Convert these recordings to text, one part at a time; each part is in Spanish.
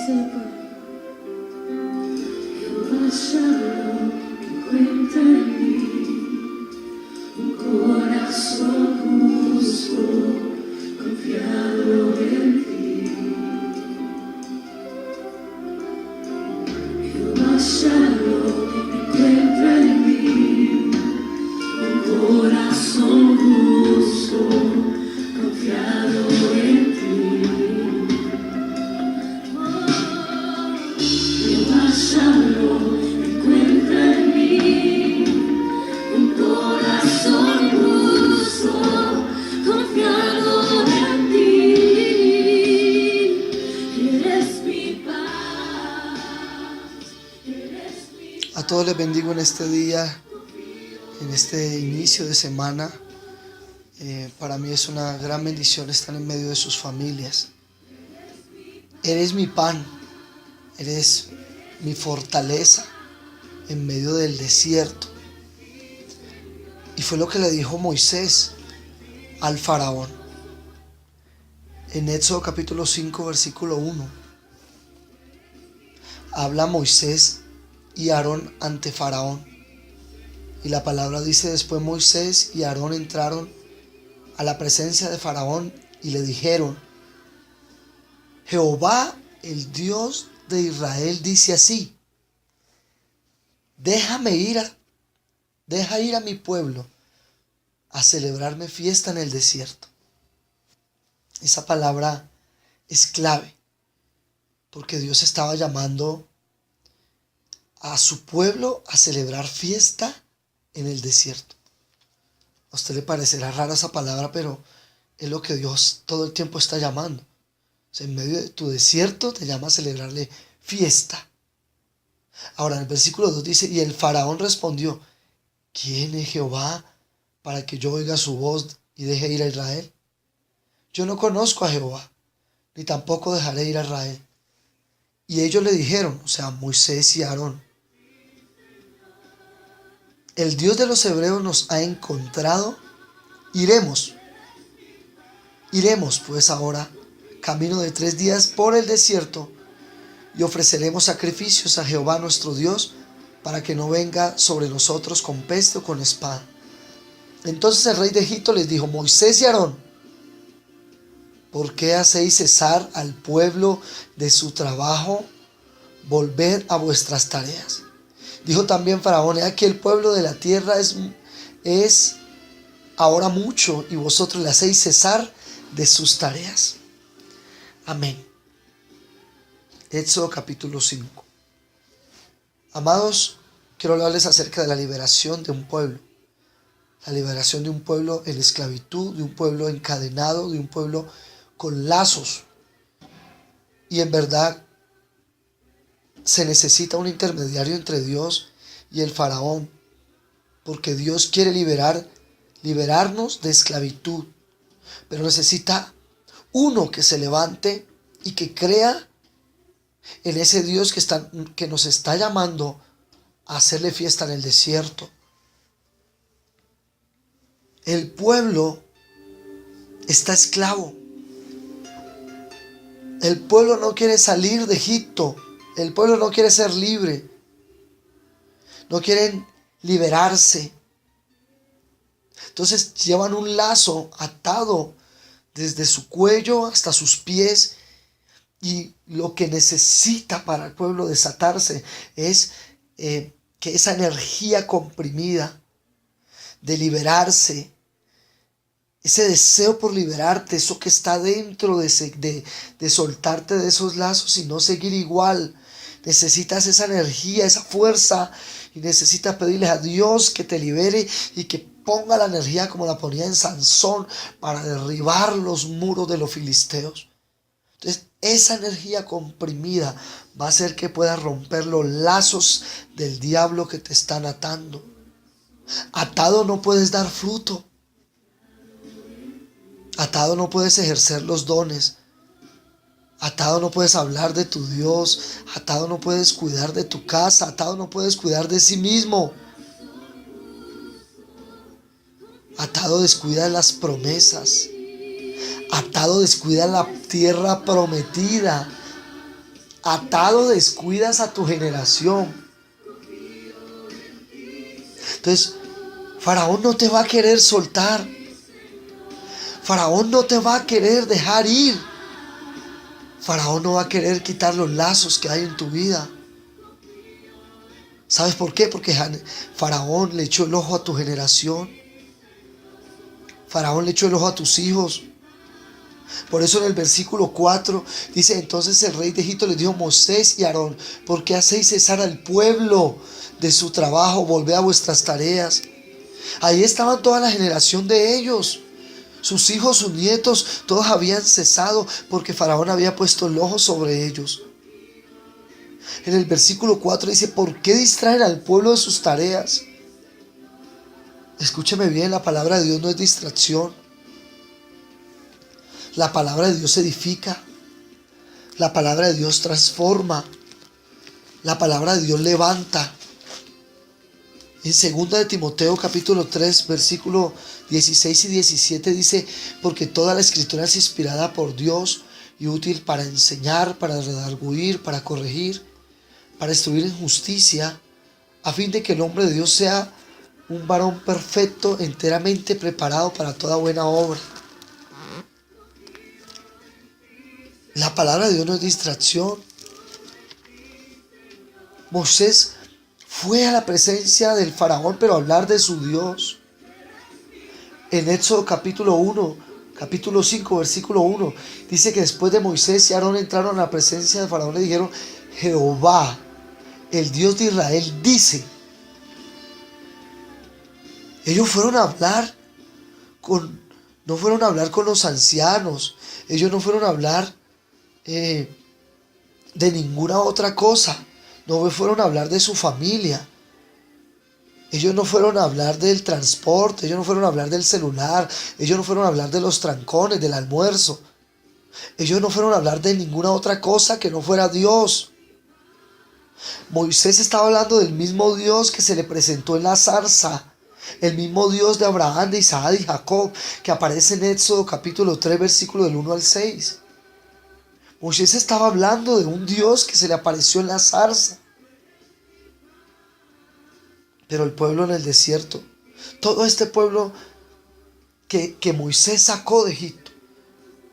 sepa, Jehová Shalom encuentra en mí un corazón justo, confiado en ti. Jehová Shalom encuentra en mí un corazón justo, confiado en ti. Jehová Shalom encuentra en mí un corazón justo, confiado en ti. Eres mi paz, eres mi paz. A todos les bendigo en este día, en este inicio de semana. Para mí es una gran bendición estar en medio de sus familias. Eres mi pan, eres mi fortaleza en medio del desierto. Y fue lo que le dijo Moisés al faraón. En Éxodo capítulo 5, versículo 1, habla Moisés y Aarón ante faraón. Y la palabra dice: después Moisés y Aarón entraron a la presencia de faraón y le dijeron: Jehová, el Dios de Israel, dice así: deja ir a mi pueblo a celebrarme fiesta en el desierto. Esa palabra es clave, porque Dios estaba llamando a su pueblo a celebrar fiesta en el desierto. A usted le parecerá rara esa palabra, pero es lo que Dios todo el tiempo está llamando. O sea, en medio de tu desierto te llama a celebrarle fiesta. Ahora, en el versículo 2 dice: y el faraón respondió: ¿quién es Jehová para que yo oiga su voz y deje ir a Israel? Yo no conozco a Jehová, ni tampoco dejaré ir a Israel. Y ellos le dijeron, o sea, Moisés y Aarón: el Dios de los hebreos nos ha encontrado, iremos pues ahora, camino de 3 días por el desierto, y ofreceremos sacrificios a Jehová nuestro Dios, para que no venga sobre nosotros con peste o con espada. Entonces el rey de Egipto les dijo: Moisés y Aarón, ¿por qué hacéis cesar al pueblo de su trabajo? Volved a vuestras tareas. Dijo también Faraón: he aquí el pueblo de la tierra es ahora mucho, y vosotros le hacéis cesar de sus tareas. Amén. Éxodo capítulo 5. Amados, quiero hablarles acerca de la liberación de un pueblo. La liberación de un pueblo en esclavitud, de un pueblo encadenado, de un pueblo con lazos. Y en verdad se necesita un intermediario entre Dios y el faraón, porque Dios quiere liberarnos de esclavitud, pero necesita uno que se levante y que crea en ese Dios que nos está llamando a hacerle fiesta en el desierto. El pueblo está esclavo. El pueblo no quiere salir de Egipto. El pueblo no quiere ser libre. No quieren liberarse. Entonces llevan un lazo atado desde su cuello hasta sus pies. Y lo que necesita para el pueblo desatarse es que esa energía comprimida de liberarse, ese deseo por liberarte, eso que está dentro de soltarte de esos lazos y no seguir igual. Necesitas esa energía, esa fuerza, y necesitas pedirle a Dios que te libere y que ponga la energía como la ponía en Sansón para derribar los muros de los filisteos. Entonces, esa energía comprimida va a hacer que puedas romper los lazos del diablo que te están atando. Atado no puedes dar fruto. Atado no puedes ejercer los dones. Atado no puedes hablar de tu Dios. Atado no puedes cuidar de tu casa. Atado no puedes cuidar de sí mismo. Atado descuida las promesas. Atado descuida la tierra prometida. atado descuidas a tu generación. Entonces, Faraón no te va a querer soltar. Faraón no te va a querer dejar ir. Faraón no va a querer quitar los lazos que hay en tu vida. ¿Sabes por qué? Porque Faraón le echó el ojo a tu generación. Faraón le echó el ojo a tus hijos. Por eso en el versículo 4 dice: entonces el rey de Egipto les dijo a Moisés y a Aarón: ¿por qué hacéis cesar al pueblo de su trabajo? Volved a vuestras tareas. Ahí estaban toda la generación de ellos. Sus hijos, sus nietos, todos habían cesado porque Faraón había puesto el ojo sobre ellos. En el versículo 4 dice: ¿por qué distraen al pueblo de sus tareas? Escúcheme bien, la palabra de Dios no es distracción. La palabra de Dios edifica. La palabra de Dios transforma. La palabra de Dios levanta. En 2 de Timoteo capítulo 3 versículo 16 y 17 dice: porque toda la escritura es inspirada por Dios y útil para enseñar, para redarguir, para corregir, para instruir en justicia, a fin de que el hombre de Dios sea un varón perfecto, enteramente preparado para toda buena obra. La palabra de Dios no es distracción. Moisés fue a la presencia del faraón, pero a hablar de su Dios. En Éxodo capítulo 1, capítulo 5, versículo 1, dice que después de Moisés y Aarón entraron a la presencia del faraón, le dijeron: Jehová, el Dios de Israel, dice. Ellos fueron a hablar no fueron a hablar con los ancianos. Ellos no fueron a hablar de ninguna otra cosa. No fueron a hablar de su familia. Ellos no fueron a hablar del transporte. Ellos no fueron a hablar del celular. Ellos no fueron a hablar de los trancones, del almuerzo. Ellos no fueron a hablar de ninguna otra cosa que no fuera Dios. Moisés estaba hablando del mismo Dios que se le presentó en la zarza. El mismo Dios de Abraham, de Isaac y Jacob, que aparece en Éxodo capítulo 3, versículo del 1 al 6. Moisés estaba hablando de un Dios que se le apareció en la zarza. Pero el pueblo en el desierto, todo este pueblo que Moisés sacó de Egipto,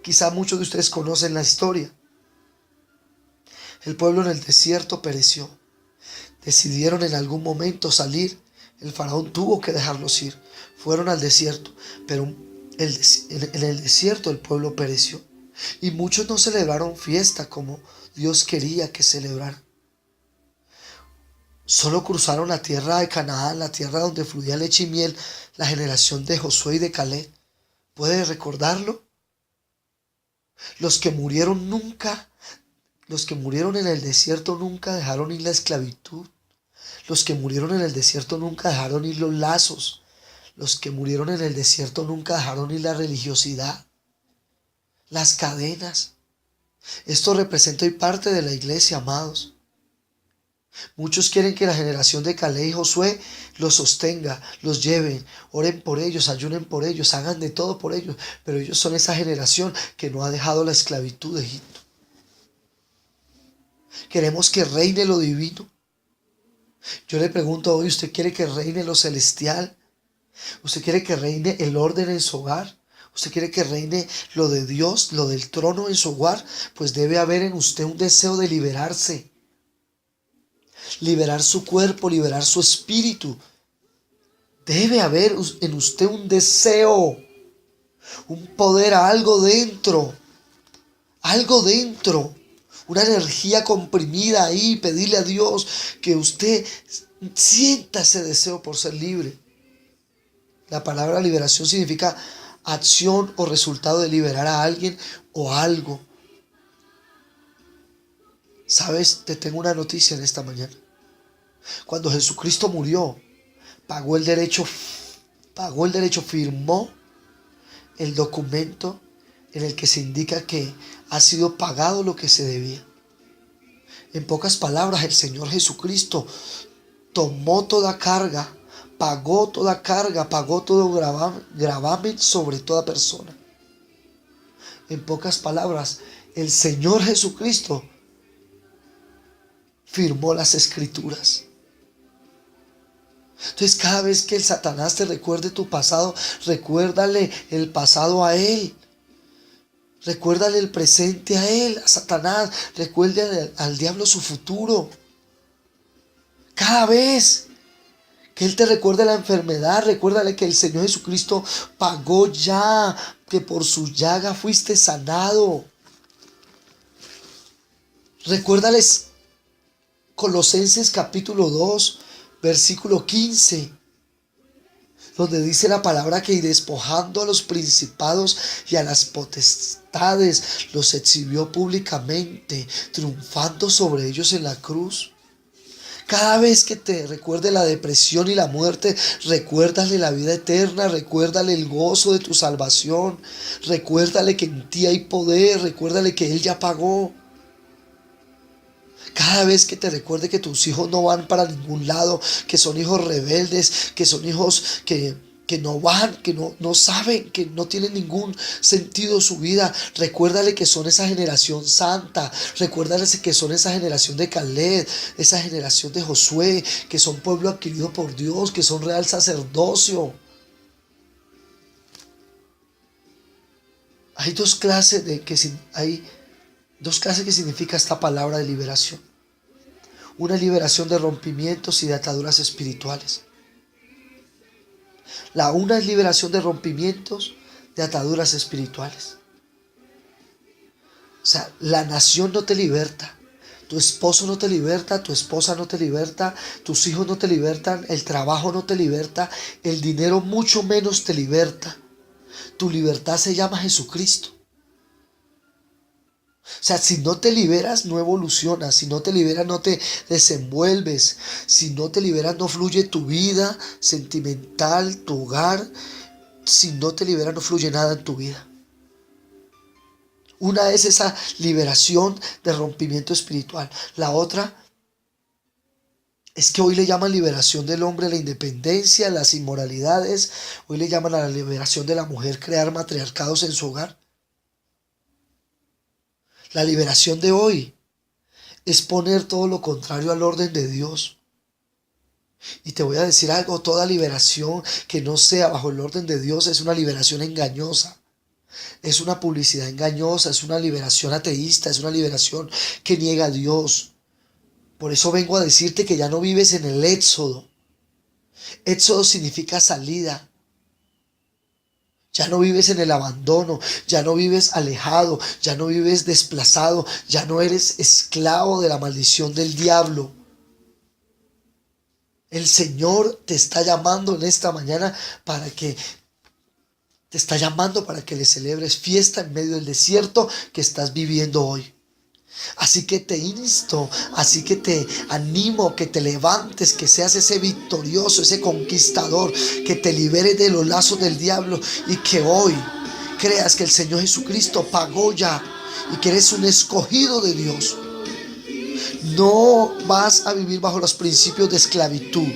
quizá muchos de ustedes conocen la historia. El pueblo en el desierto pereció. Decidieron en algún momento salir. El faraón tuvo que dejarlos ir. Fueron al desierto, pero en el desierto el pueblo pereció. Y muchos no celebraron fiesta como Dios quería que celebraran. Solo cruzaron la tierra de Canaán, la tierra donde fluía leche y miel, la generación de Josué y de Caleb. ¿Puede recordarlo? Los que murieron en el desierto nunca dejaron ir la esclavitud. Los que murieron en el desierto nunca dejaron ir los lazos. Los que murieron en el desierto nunca dejaron ir la religiosidad, las cadenas. Esto representa hoy parte de la iglesia, amados. Muchos quieren que la generación de Caleb y Josué los sostenga, los lleven, oren por ellos, ayunen por ellos, hagan de todo por ellos. Pero ellos son esa generación que no ha dejado la esclavitud de Egipto. Queremos que reine lo divino. Yo le pregunto hoy: ¿usted quiere que reine lo celestial? ¿Usted quiere que reine el orden en su hogar? ¿Usted quiere que reine lo de Dios, lo del trono en su hogar? Pues debe haber en usted un deseo de liberarse. Liberar su cuerpo, liberar su espíritu. Debe haber en usted un deseo, un poder, algo dentro. Una energía comprimida ahí. Pedirle a Dios que usted sienta ese deseo por ser libre. La palabra liberación significa acción o resultado de liberar a alguien o algo. ¿Sabes? Te tengo una noticia en esta mañana. Cuando Jesucristo murió, pagó el derecho, firmó el documento en el que se indica que ha sido pagado lo que se debía. En pocas palabras, el Señor Jesucristo tomó toda carga, pagó todo gravamen sobre toda persona. En pocas palabras, el Señor Jesucristo firmó las escrituras. Entonces cada vez que el Satanás te recuerde tu pasado, recuérdale el pasado a él. Recuérdale el presente a él, a Satanás. Recuérdale al diablo su futuro. Cada vez que él te recuerde la enfermedad, recuérdale que el Señor Jesucristo pagó ya, que por su llaga fuiste sanado. Recuérdales Colosenses capítulo 2, versículo 15, donde dice la palabra que y despojando a los principados y a las potestades, los exhibió públicamente, triunfando sobre ellos en la cruz. Cada vez que te recuerde la depresión y la muerte, recuérdale la vida eterna, recuérdale el gozo de tu salvación, recuérdale que en ti hay poder, recuérdale que Él ya pagó. Cada vez que te recuerde que tus hijos no van para ningún lado, que son hijos rebeldes, que son hijos que no van, que no saben, que no tienen ningún sentido su vida, recuérdale que son esa generación santa, recuérdale que son esa generación de Caleb, esa generación de Josué, que son pueblo adquirido por Dios, que son real sacerdocio. Hay dos clases que significa esta palabra de liberación. Una liberación de rompimientos y de ataduras espirituales. La una es liberación de rompimientos, de ataduras espirituales. O sea, la nación no te liberta, tu esposo no te liberta, tu esposa no te liberta, tus hijos no te libertan, el trabajo no te liberta, el dinero mucho menos te liberta. Tu libertad se llama Jesucristo. O sea, si no te liberas, no evolucionas. Si no te liberas, no te desenvuelves. Si no te liberas, no fluye tu vida sentimental, tu hogar. Si no te liberas, no fluye nada en tu vida. Una es esa liberación de rompimiento espiritual. La otra es que hoy le llaman liberación del hombre a la independencia, las inmoralidades. Hoy le llaman a la liberación de la mujer crear matriarcados en su hogar. La liberación de hoy es poner todo lo contrario al orden de Dios. Y te voy a decir algo, toda liberación que no sea bajo el orden de Dios es una liberación engañosa. Es una publicidad engañosa, es una liberación ateísta, es una liberación que niega a Dios. Por eso vengo a decirte que ya no vives en el éxodo. Éxodo significa salida. Ya no vives en el abandono, ya no vives alejado, ya no vives desplazado, ya no eres esclavo de la maldición del diablo. El Señor te está llamando en esta mañana para que le celebres fiesta en medio del desierto que estás viviendo hoy. Así que te insto, así que te animo, que te levantes, que seas ese victorioso, ese conquistador, que te liberes de los lazos del diablo y que hoy creas que el Señor Jesucristo pagó ya y que eres un escogido de Dios. No vas a vivir bajo los principios de esclavitud.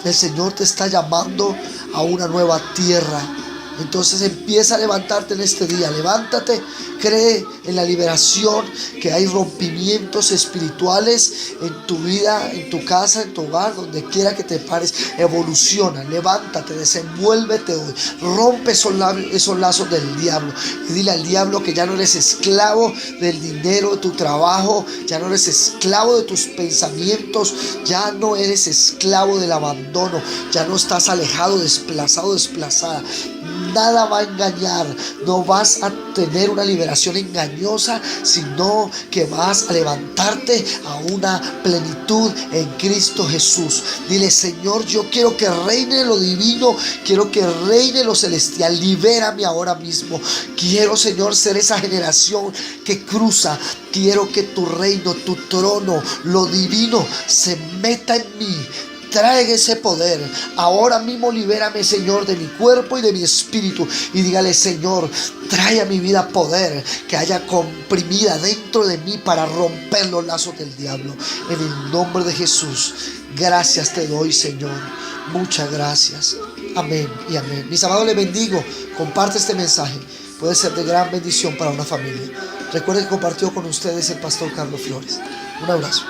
El Señor te está llamando a una nueva tierra. Entonces empieza a levantarte en este día. Levántate, cree en la liberación, que hay rompimientos espirituales en tu vida, en tu casa, en tu hogar, donde quiera que te pares. Evoluciona, levántate, desenvuélvete hoy. Rompe esos lazos del diablo. Y dile al diablo que ya no eres esclavo del dinero, de tu trabajo. Ya no eres esclavo de tus pensamientos. Ya no eres esclavo del abandono. Ya no estás alejado, desplazado, desplazada. Nada va a engañar, no vas a tener una liberación engañosa, sino que vas a levantarte a una plenitud en Cristo Jesús. Dile: Señor, yo quiero que reine lo divino, quiero que reine lo celestial, libérame ahora mismo. Quiero, Señor, ser esa generación que cruza. Quiero que tu reino, tu trono, lo divino se meta en mí. Traiga ese poder. Ahora mismo libérame, Señor, de mi cuerpo y de mi espíritu. Y dígale: Señor, trae a mi vida poder que haya comprimida dentro de mí para romper los lazos del diablo. En el nombre de Jesús, gracias te doy, Señor. Muchas gracias. Amén y amén. Mis amados, les bendigo. Comparte este mensaje. Puede ser de gran bendición para una familia. Recuerden que compartió con ustedes el pastor Carlos Flores. Un abrazo.